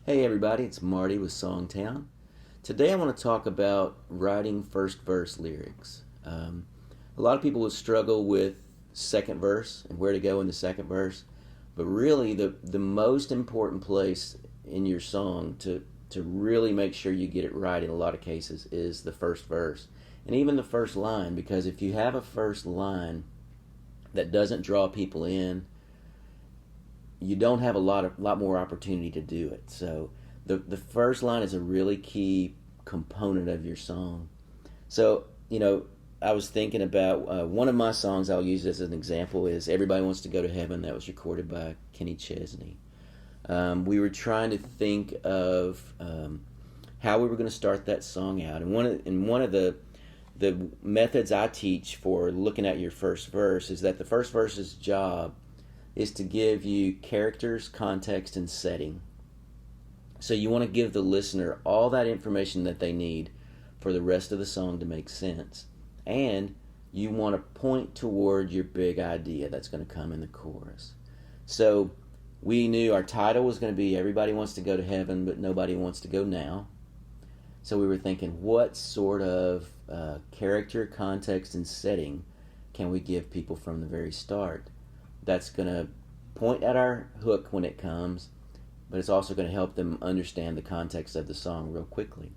Hey everybody, it's Marty with SongTown. Today I want to talk about writing first verse lyrics. A lot of people will struggle with second verse and where to go in the second verse, but really the most important place in your song to really make sure you get it right in a lot of cases is the first verse and even the first line, because if you have a first line that doesn't draw people in, you don't have a lot more opportunity to do it. So the first line is a really key component of your song. So I was thinking about one of my songs I'll use as an example is "Everybody Wants to Go to Heaven." That was recorded by Kenny Chesney. We were trying to think of how we were going to start that song out, and one of the methods I teach for looking at your first verse is that the first verse's job is to give you characters, context, and setting. So you want to give the listener all that information that they need for the rest of the song to make sense. And you want to point toward your big idea that's going to come in the chorus. So we knew our title was going to be "Everybody Wants to Go to Heaven, but Nobody Wants to Go Now." So we were thinking, what sort of character, context, and setting can we give people from the very start that's going to point at our hook when it comes, but it's also going to help them understand the context of the song real quickly.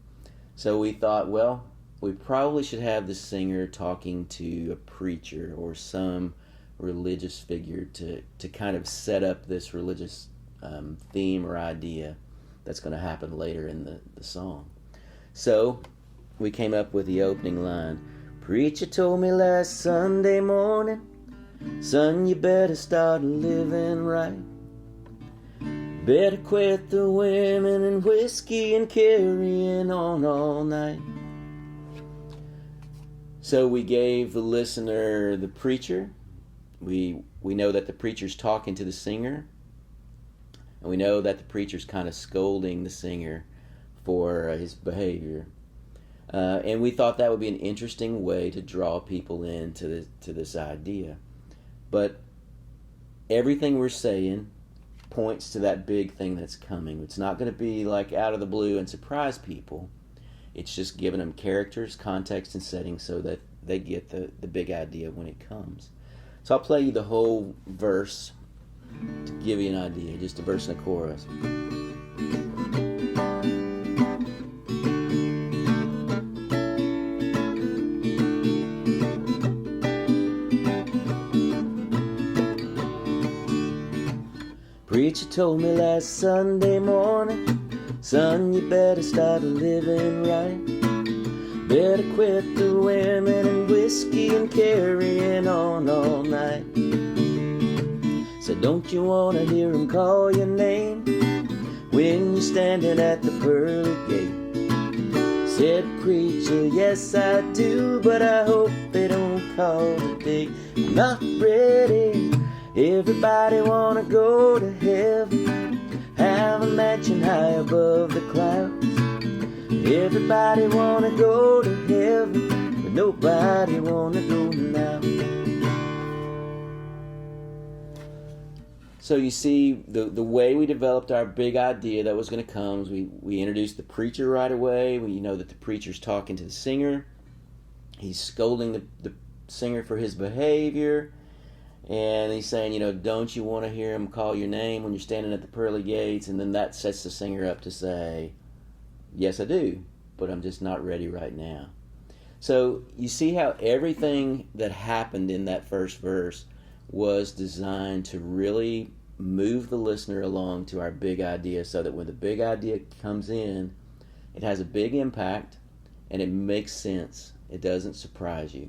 So we thought, well, we probably should have the singer talking to a preacher or some religious figure to kind of set up this religious theme or idea that's going to happen later in the song. So we came up with the opening line. "Preacher told me last Sunday morning, son, you better start living right. Better quit the women and whiskey and carrying on all night." So we gave the listener the preacher. We know that the preacher's talking to the singer, and we know that the preacher's kind of scolding the singer for his behavior. And we thought that would be an interesting way to draw people into this idea. But everything we're saying points to that big thing that's coming. It's not going to be like out of the blue and surprise people. It's just giving them characters, context, and setting so that they get the big idea when it comes. So I'll play you the whole verse to give you an idea, just a verse and a chorus. Preacher told me last Sunday morning, son, you better start living right. Better quit the women and whiskey and carrying on all night. Said, don't you want to hear him call your name when you're standing at the pearly gate? Said, preacher, yes I do, but I hope they don't call today. I'm not ready. Everybody wanna go to heaven, have a mansion high above the clouds. Everybody wanna go to heaven, but nobody wanna go now. So you see, the way we developed our big idea that was going to come is we introduced the preacher right away. We know that the preacher's talking to the singer. He's scolding the singer for his behavior. And he's saying, don't you want to hear him call your name when you're standing at the pearly gates? And then that sets the singer up to say, yes, I do, but I'm just not ready right now. So you see how everything that happened in that first verse was designed to really move the listener along to our big idea, so that when the big idea comes in, it has a big impact and it makes sense. It doesn't surprise you.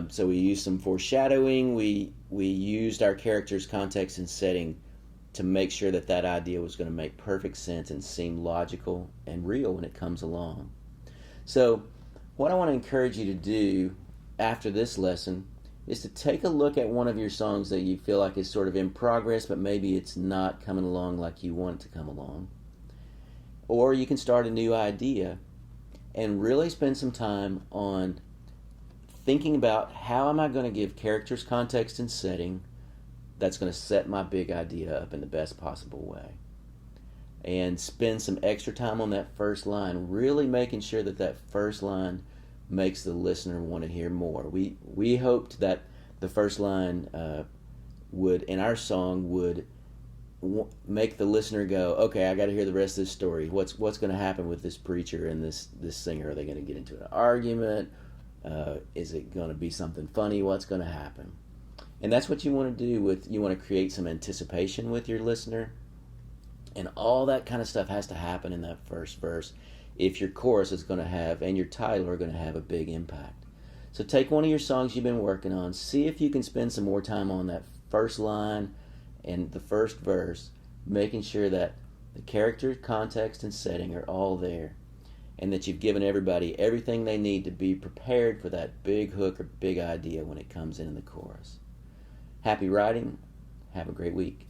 So we used some foreshadowing. We used our characters' context and setting to make sure that idea was going to make perfect sense and seem logical and real when it comes along. So what I want to encourage you to do after this lesson is to take a look at one of your songs that you feel like is sort of in progress, but maybe it's not coming along like you want it to come along. Or you can start a new idea and really spend some time on thinking about how am I going to give characters, context, and setting that's going to set my big idea up in the best possible way. and spend some extra time on that first line, really making sure that that first line makes the listener want to hear more. We hoped that the first line would, in our song, would make the listener go, okay, I got to hear the rest of this story. What's going to happen with this preacher and this singer? Are they going to get into an argument? Is it going to be something funny? What's going to happen? And that's what you want to do you want to create some anticipation with your listener. And all that kind of stuff has to happen in that first verse if your chorus is going to have, and your title are going to have a big impact. So take one of your songs you've been working on, see if you can spend some more time on that first line and the first verse, making sure that the character, context, and setting are all there, and that you've given everybody everything they need to be prepared for that big hook or big idea when it comes in the chorus. Happy writing. Have a great week.